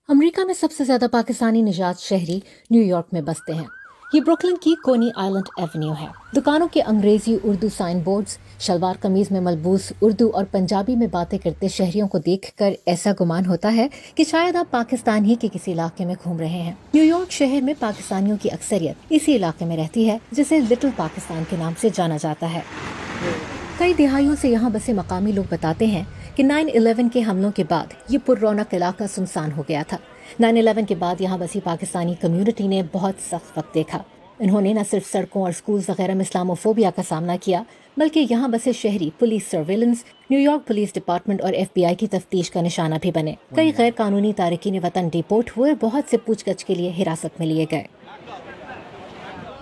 امریکہ میں سب سے زیادہ پاکستانی نژاد شہری نیو یارک میں بستے ہیں۔ یہ بروکلن کی کونی آئلینڈ ایونیو ہے۔ دکانوں کے انگریزی اردو سائن بورڈز، شلوار قمیض میں ملبوس اردو اور پنجابی میں باتیں کرتے شہریوں کو دیکھ کر ایسا گمان ہوتا ہے کہ شاید آپ پاکستان ہی کے کسی علاقے میں گھوم رہے ہیں۔ نیو یارک شہر میں پاکستانیوں کی اکثریت اسی علاقے میں رہتی ہے جسے لٹل پاکستان کے نام سے جانا جاتا ہے۔ کئی دہائیوں سے یہاں بسے مقامی لوگ بتاتے ہیں کہ 9/11 کے حملوں کے بعد یہ پر رونق علاقہ سنسان ہو گیا تھا۔ 9/11 کے بعد یہاں بسی پاکستانی کمیونٹی نے بہت سخت وقت دیکھا۔ انہوں نے نہ صرف سڑکوں اور سکولز وغیرہ میں اسلاموفوبیا کا سامنا کیا، بلکہ یہاں بسے شہری police surveillance, new York police department اور FBI کی تفتیش کا نشانہ بھی بنے۔ کئی غیر قانونی تارکین وطن ڈیپورٹ ہوئے، بہت سے پوچھ گچھ کے لیے حراست میں لیے گئے۔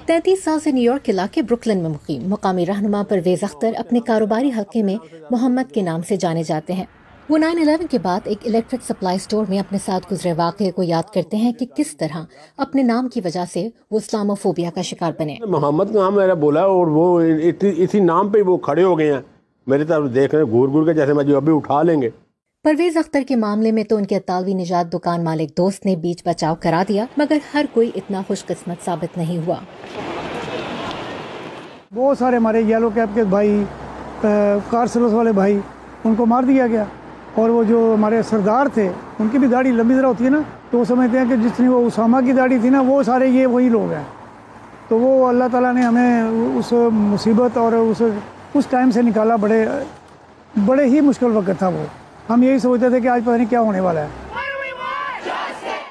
33 سال سے نیو یارک علاقے بروکلن میں مقیم مقامی رہنما پرویز اختر اپنے کاروباری حلقے میں محمد کے نام سے جانے جاتے ہیں۔ وہ 9/11 کے بعد ایک الیکٹرک سپلائی سٹور میں اپنے ساتھ گزرے واقعے کو یاد کرتے ہیں کہ کس طرح اپنے نام کی وجہ سے وہ اسلاموفوبیا کا شکار بنے۔ محمد کا نام میرا بولا اور وہ اسی نام پہ وہ کھڑے ہو گئے ہیں، میرے طرف دیکھ رہے ہیں گھور گھور کے، جیسے مجھے ابھی اٹھا لیں گے۔ پرویز اختر کے معاملے میں تو ان کے اطالوی نژاد دکان مالک دوست نے بیچ بچاؤ کرا دیا، مگر ہر کوئی اتنا خوش قسمت ثابت نہیں ہوا۔ بہت سارے ہمارے یلو کیپ کے بھائی، کار سروس والے بھائی، ان کو مار دیا گیا۔ اور وہ جو ہمارے سردار تھے ان کی بھی داڑھی لمبی ذرا ہوتی ہے نا، تو وہ سمجھتے ہیں کہ جتنی وہ اسامہ کی داڑھی تھی نا، وہ سارے یہ وہی لوگ ہیں۔ تو وہ اللہ تعالیٰ نے ہمیں اس مصیبت اور اس ٹائم سے نکالا۔ بڑے ہی مشکل وقت تھا وہ۔ ہم یہی سوچتے تھے کہ آج پتہ نہیں کیا ہونے والا ہے۔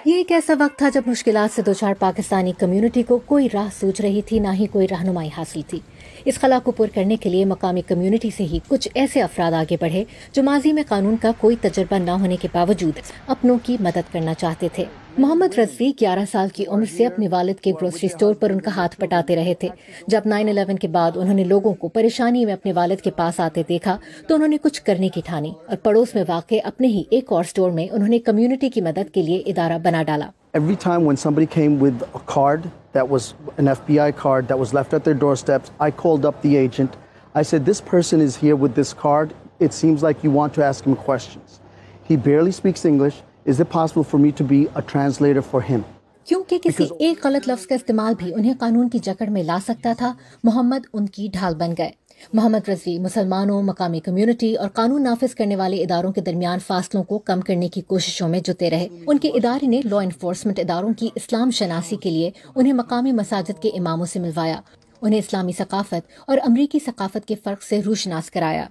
یہ ایک ایسا وقت تھا جب مشکلات سے دوچار پاکستانی کمیونٹی کو کوئی راہ سوچ رہی تھی، نہ ہی کوئی رہنمائی حاصل تھی۔ اس خلا کو پر کرنے کے لیے مقامی کمیونٹی سے ہی کچھ ایسے افراد آگے بڑھے جو ماضی میں قانون کا کوئی تجربہ نہ ہونے کے باوجود اپنوں کی مدد کرنا چاہتے تھے۔ محمد رضوی 11 سال کی عمر سے اپنے والد کے گروسری سٹور پر ان کا ہاتھ پٹاتے رہے تھے۔ جب 9/11 کے بعد انہوں نے لوگوں کو پریشانی میں اپنے والد کے پاس آتے دیکھا تو انہوں نے کچھ کرنے کی ٹھانی اور پڑوس میں واقع اپنے ہی ایک اور سٹور میں انہوں نے کمیونٹی کی مدد کے لیے ادارہ بنا ڈالا۔ Every time when somebody came with a card that was an FBI card that was left at their doorsteps, I called up the agent. I said, this person is here with this card. It seems like you want to ask him questions. He barely speaks English. Is it possible for me to be a translator for him? کیونکہ کسی ایک غلط لفظ کا استعمال بھی انہیں قانون کی جکڑ میں لا سکتا تھا، محمد ان کی ڈھال بن گئے۔ محمد رضوی مسلمانوں، مقامی کمیونٹی اور قانون نافذ کرنے والے اداروں کے درمیان فاصلوں کو کم کرنے کی کوششوں میں جٹے رہے۔ ان کے ادارے نے لا انفورسمنٹ اداروں کی اسلام شناسی کے لیے انہیں مقامی مساجد کے اماموں سے ملوایا، انہیں اسلامی ثقافت اور امریکی ثقافت کے فرق سے روشناس کرایا۔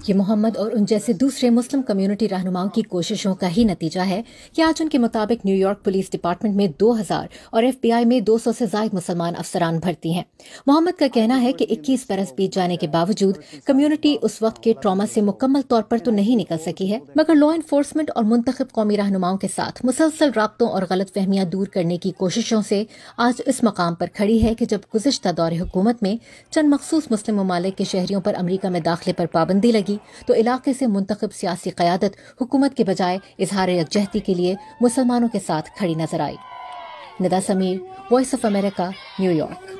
یہ محمد اور ان جیسے دوسرے مسلم کمیونٹی رہنماؤں کی کوششوں کا ہی نتیجہ ہے کہ آج ان کے مطابق نیو یارک پولیس ڈپارٹمنٹ میں 2000 اور FBI میں 200 سے زائد مسلمان افسران بھرتی ہیں۔ محمد کا کہنا ہے کہ 21 برس بیت جانے کے باوجود کمیونٹی اس وقت کے ٹراما سے مکمل طور پر تو نہیں نکل سکی ہے، مگر لا انفورسمنٹ اور منتخب قومی رہنماؤں کے ساتھ مسلسل رابطوں اور غلط فہمیاں دور کرنے کی کوششوں سے آج اس مقام پر کھڑی ہے کہ جب گزشتہ دور حکومت میں چند مخصوص مسلم ممالک کے شہریوں پر امریکہ میں داخلے پر پابندی لگی تو علاقے سے منتخب سیاسی قیادت حکومت کے بجائے اظہار یکجہتی کے لیے مسلمانوں کے ساتھ کھڑی نظر آئی۔ Nida Sameer, voice of America, New York.